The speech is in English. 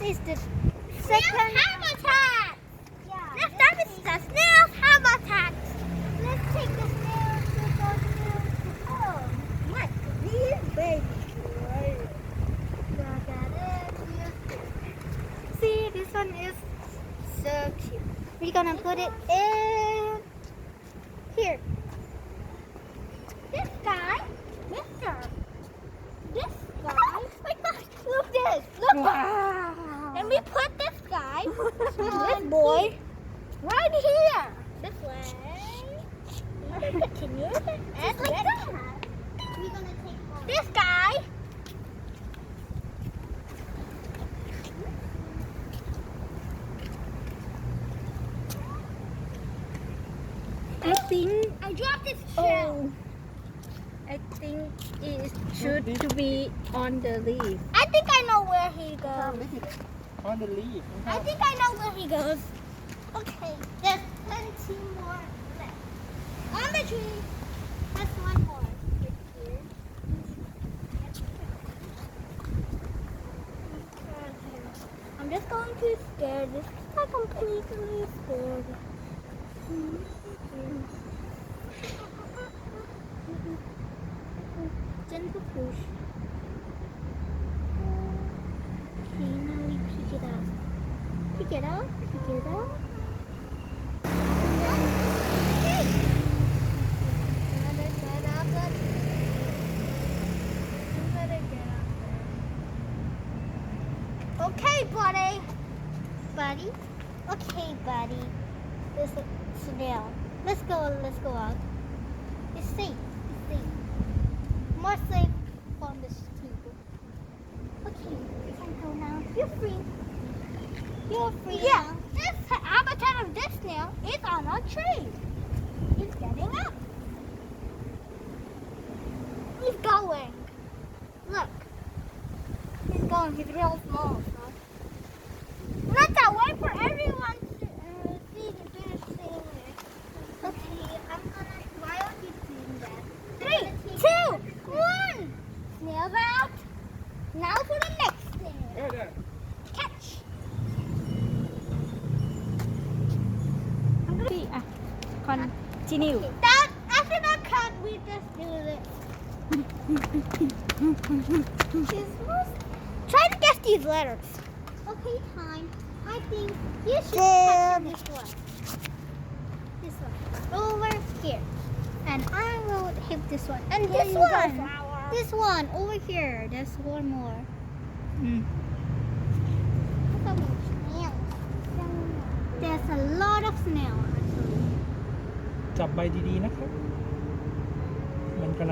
is the second habitat. Yeah. Let's start with the snail habitat. Let's take the snail to the snail to home. What? These babies. Right. Look at it. See, this one is so cute. We're gonna put it in here. This guy, Mister. This guy. My gosh, look this. Look. Wow. And we put this guy, this boy, right here. This way. And continue. And like that. We're gonna take this guy. I think I dropped this shell. I think it should to be on the leaf. I think I know where he goes. On the leaf. I think I know where he goes. Okay, there's plenty more left. On the tree, there's one more. Right here. I'm just going to scare this. I'm completely scared. Gentle push. Okay, now we pick it up. Pick it up, pick it up. Okay. Let it get up. Let it get up there. Okay, buddy. Buddy? Okay, buddy. There's a snail. Let's go out. It's safe. It's safe. More safe from the people. Okay, you can go now. You're free. You're free. Yeah, now. This habitat of this snail is on a tree. He's getting up. He's going. Look. He's going. He's real small. So. Let's wait for everyone to see the finish seeing it. Okay, I'm gonna. Why are you doing that? 3, 2, 1. Snails out. Now for the next snail. Catch. Okay, continue. Okay, that after that cut, we just do this. Try to guess these letters. Okay, time. I think you should catch this one. This one. Over here. And I will hit this one. And this one. This one over here. There's one more. Look how many snails. There's a lot of snails actually. จับใบดีๆนะครับ มันกำลัง